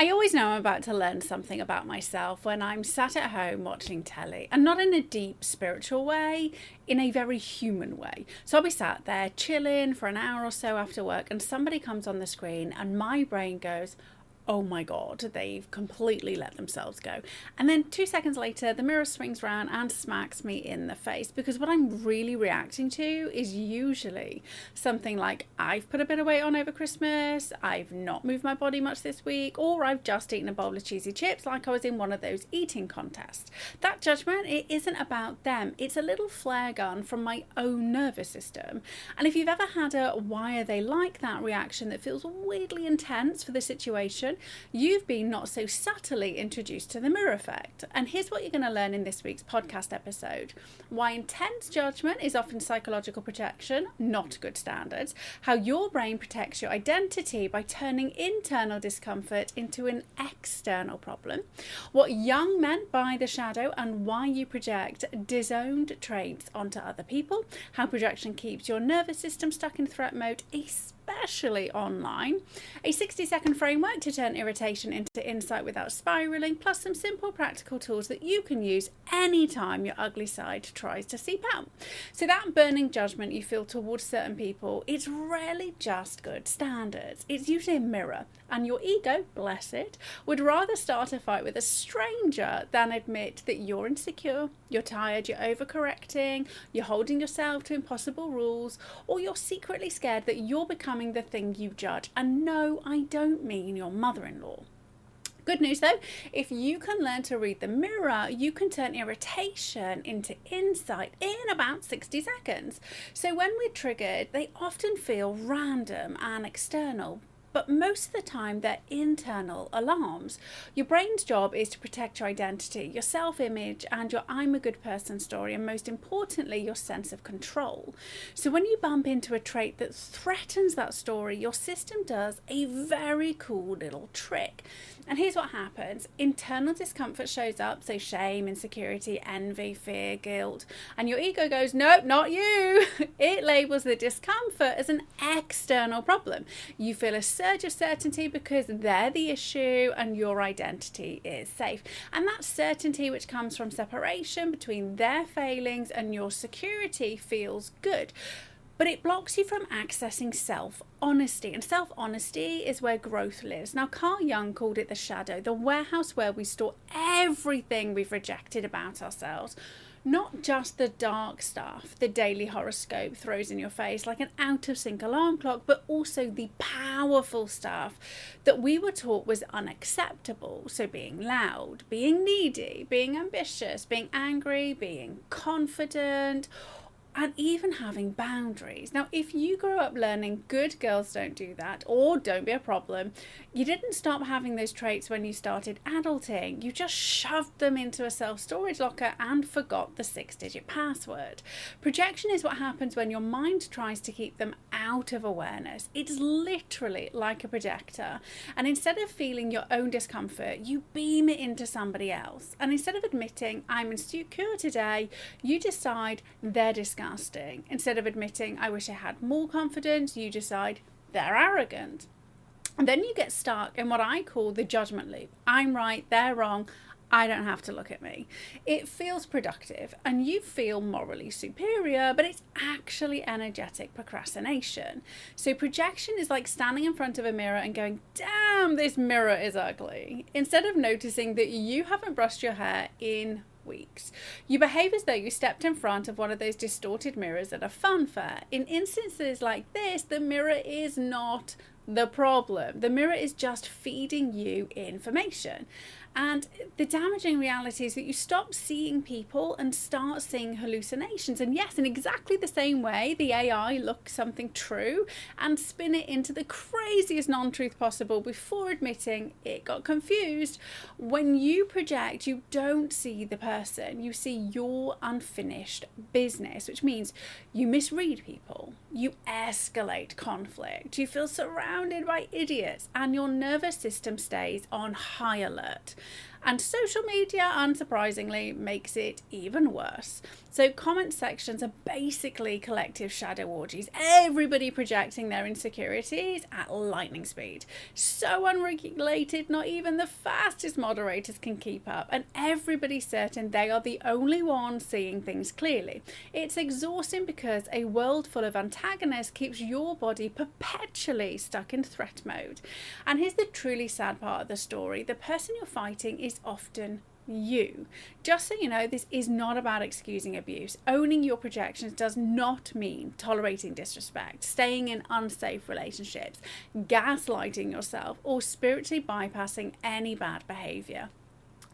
I always know I'm about to learn something about myself when I'm sat at home watching telly, and not in a deep spiritual way, in a very human way. So I'll be sat there chilling for an hour or so after work, and somebody comes on the screen, and my brain goes, oh my God, they've completely let themselves go. And then 2 seconds later, the mirror swings round and smacks me in the face, because what I'm really reacting to is usually something like, I've put a bit of weight on over Christmas, I've not moved my body much this week, or I've just eaten a bowl of cheesy chips like I was in one of those eating contests. That judgment, it isn't about them. It's a little flare gun from my own nervous system. And if you've ever had a why are they like that reaction that feels weirdly intense for the situation, you've been not so subtly introduced to the mirror effect. And here's what you're going to learn in this week's podcast episode: why intense judgment is often psychological protection, not good standards; how your brain protects your identity by turning internal discomfort into an external problem; what Jung meant by the shadow and why you project disowned traits onto other people; how projection keeps your nervous system stuck in threat mode, especially online; a 60-second framework to turn irritation into insight without spiraling, plus some simple practical tools that you can use anytime your ugly side tries to seep out. So that burning judgment you feel towards certain people, it's rarely just good standards. It's usually a mirror, and your ego, bless it, would rather start a fight with a stranger than admit that you're insecure, you're tired, you're overcorrecting, you're holding yourself to impossible rules, or you're secretly scared that you're becoming the thing you judge. And no, I don't mean your mother-in-law. Good news though, if you can learn to read the mirror, you can turn irritation into insight in about 60 seconds. So when we're triggered, they often feel random and external, but most of the time they're internal alarms. Your brain's job is to protect your identity, your self-image, and your I'm a good person story, and most importantly, your sense of control. So when you bump into a trait that threatens that story, your system does a very cool little trick. And here's what happens. Internal discomfort shows up, so shame, insecurity, envy, fear, guilt, and your ego goes, nope, not you. It labels the discomfort as an external problem. You feel a surge of certainty because they're the issue and your identity is safe. And that certainty, which comes from separation between their failings and your security, feels good. But it blocks you from accessing self-honesty. And self-honesty is where growth lives. Now, Carl Jung called it the shadow, the warehouse where we store everything we've rejected about ourselves. Not just the dark stuff the daily horoscope throws in your face like an out-of-sync alarm clock, but also the powerful stuff that we were taught was unacceptable. So being loud, being needy, being ambitious, being angry, being confident, and even having boundaries. Now, if you grew up learning good girls don't do that, or don't be a problem, you didn't stop having those traits when you started adulting. You just shoved them into a self-storage locker and forgot the 6-digit password. Projection is what happens when your mind tries to keep them out of awareness. It's literally like a projector. And instead of feeling your own discomfort, you beam it into somebody else. And instead of admitting, I'm insecure today, you decide they're disgusting. Instead of admitting, I wish I had more confidence, you decide they're arrogant. And then you get stuck in what I call the judgment loop. I'm right, they're wrong, I don't have to look at me. It feels productive and you feel morally superior, but it's actually energetic procrastination. So projection is like standing in front of a mirror and going, damn, this mirror is ugly, instead of noticing that you haven't brushed your hair in weeks. You behave as though you stepped in front of one of those distorted mirrors at a fun fair. In instances like this, the mirror is not the problem. The mirror is just feeding you information. And the damaging reality is that you stop seeing people and start seeing hallucinations. And yes, in exactly the same way, the AI looks something true and spin it into the craziest non-truth possible before admitting it got confused. When you project, you don't see the person. You see your unfinished business, which means you misread people, you escalate conflict, you feel surrounded by idiots, and your nervous system stays on high alert. And social media, unsurprisingly, makes it even worse. So comment sections are basically collective shadow orgies. Everybody projecting their insecurities at lightning speed. So unregulated, not even the fastest moderators can keep up. And everybody's certain they are the only ones seeing things clearly. It's exhausting because a world full of antagonists keeps your body perpetually stuck in threat mode. And here's the truly sad part of the story. The person you're fighting is often you. Just so you know, this is not about excusing abuse. Owning your projections does not mean tolerating disrespect, staying in unsafe relationships, gaslighting yourself, or spiritually bypassing any bad behavior.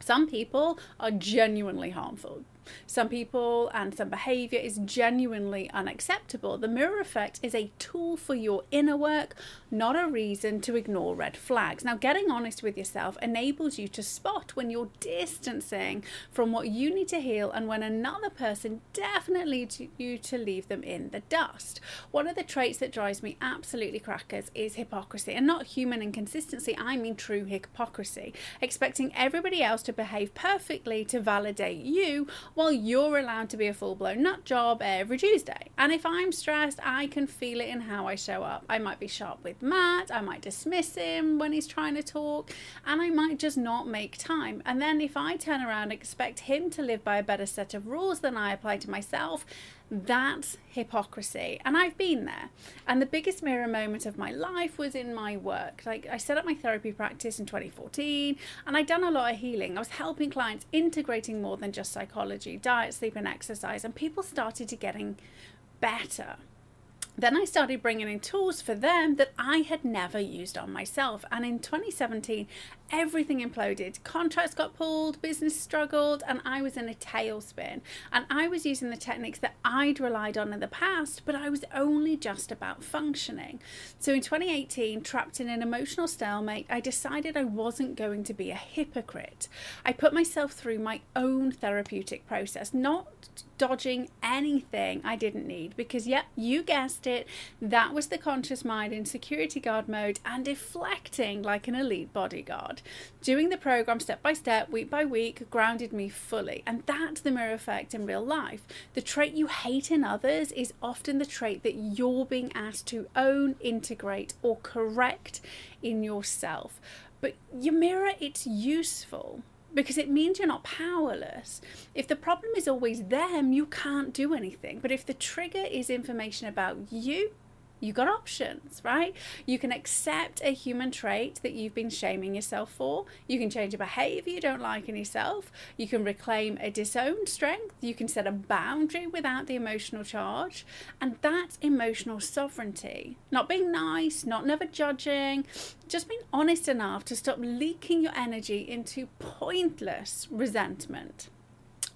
Some people are genuinely harmful. Some people and some behavior is genuinely unacceptable. The mirror effect is a tool for your inner work, not a reason to ignore red flags. Now, getting honest with yourself enables you to spot when you're distancing from what you need to heal and when another person definitely needs you to leave them in the dust. One of the traits that drives me absolutely crackers is hypocrisy, and not human inconsistency, I mean true hypocrisy. Expecting everybody else to behave perfectly to validate you while you're allowed to be a full-blown nut job every Tuesday. And if I'm stressed, I can feel it in how I show up. I might be sharp with Matt, I might dismiss him when he's trying to talk, and I might just not make time. And then if I turn around and expect him to live by a better set of rules than I apply to myself, that's hypocrisy. And I've been there. And the biggest mirror moment of my life was in my work. Like, I set up my therapy practice in 2014, and I'd done a lot of healing. I was helping clients integrating more than just psychology, diet, sleep, and exercise, and people started to getting better. Then I started bringing in tools for them that I had never used on myself. And in 2017, everything imploded. Contracts got pulled, business struggled, and I was in a tailspin. And I was using the techniques that I'd relied on in the past, but I was only just about functioning. So in 2018, trapped in an emotional stalemate, I decided I wasn't going to be a hypocrite. I put myself through my own therapeutic process, not dodging anything I didn't need, because yep, you guessed it, that was the conscious mind in security guard mode and deflecting like an elite bodyguard. Doing the program step by step, week by week, grounded me fully, and that's the mirror effect in real life. The trait you hate in others is often the trait that you're being asked to own, integrate, or correct in yourself. But your mirror, it's useful, because it means you're not powerless. If the problem is always them, you can't do anything. But if the trigger is information about you, you got options, right? You can accept a human trait that you've been shaming yourself for. You can change a behavior you don't like in yourself. You can reclaim a disowned strength. You can set a boundary without the emotional charge. And that's emotional sovereignty. Not being nice, not never judging, just being honest enough to stop leaking your energy into pointless resentment.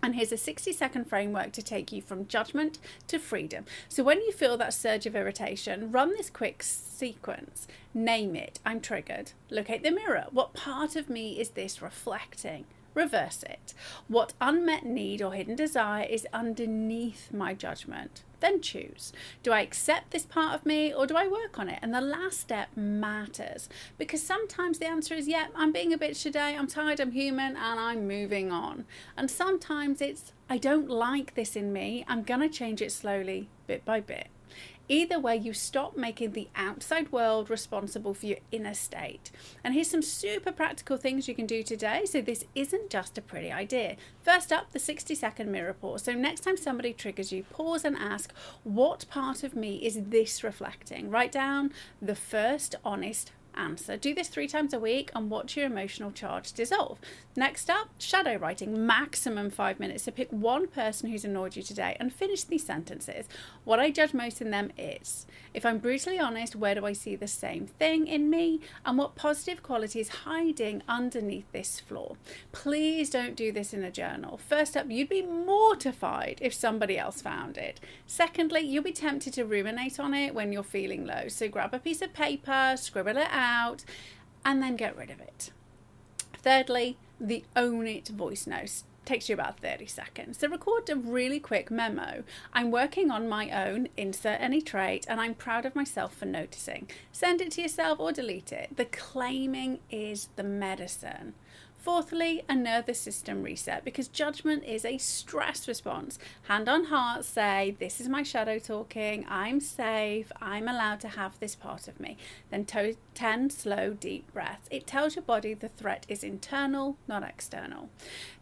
And here's a 60-second framework to take you from judgment to freedom. So when you feel that surge of irritation, run this quick sequence. Name it. I'm triggered. Locate the mirror. What part of me is this reflecting? Reverse it. What unmet need or hidden desire is underneath my judgment? Then choose. Do I accept this part of me, or do I work on it? And the last step matters, because sometimes the answer is, yeah, I'm being a bitch today, I'm tired, I'm human, and I'm moving on. And sometimes it's, I don't like this in me, I'm gonna change it slowly, bit by bit. Either way, you stop making the outside world responsible for your inner state. And here's some super practical things you can do today, so this isn't just a pretty idea. First up, the 60-second mirror pause. So next time somebody triggers you, pause and ask, what part of me is this reflecting? Write down the first honest answer. Do this 3 times a week and watch your emotional charge dissolve. Next up, shadow writing, maximum 5 minutes. So pick one person who's annoyed you today and finish these sentences. What I judge most in them is, if I'm brutally honest, where do I see the same thing in me? And what positive quality is hiding underneath this flaw? Please don't do this in a journal. First up, you'd be mortified if somebody else found it. Secondly, you'll be tempted to ruminate on it when you're feeling low. So grab a piece of paper, scribble it out, and then get rid of it. Thirdly, the own it voice note takes you about 30 seconds. So record a really quick memo. I'm working on my own, insert any trait, and I'm proud of myself for noticing. Send it to yourself or delete it. The claiming is the medicine. Fourthly, a nervous system reset, because judgment is a stress response. Hand on heart, say, this is my shadow talking, I'm safe, I'm allowed to have this part of me. Then 10 slow, deep breaths. It tells your body the threat is internal, not external.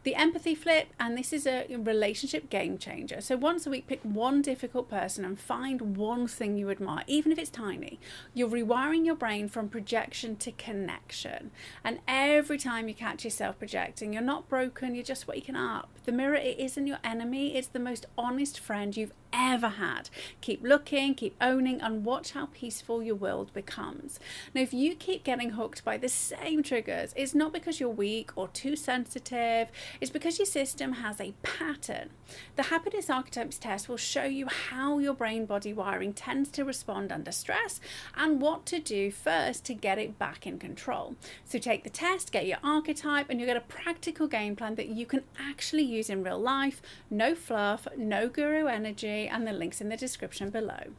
The empathy flip, and this is a relationship game changer. So once a week, pick one difficult person and find one thing you admire, even if it's tiny. You're rewiring your brain from projection to connection. And every time you catch yourself projecting, you're not broken, you're just waking up. The mirror, it isn't your enemy, it's the most honest friend you've ever had. Keep looking, keep owning, and watch how peaceful your world becomes. Now, if you keep getting hooked by the same triggers, it's not because you're weak or too sensitive, it's because your system has a pattern. The happiness archetypes test will show you how your brain-body wiring tends to respond under stress and what to do first to get it back in control. So take the test, get your archetype, and you'll get a practical game plan that you can actually use in real life. No fluff, no guru energy, and the link's in the description below.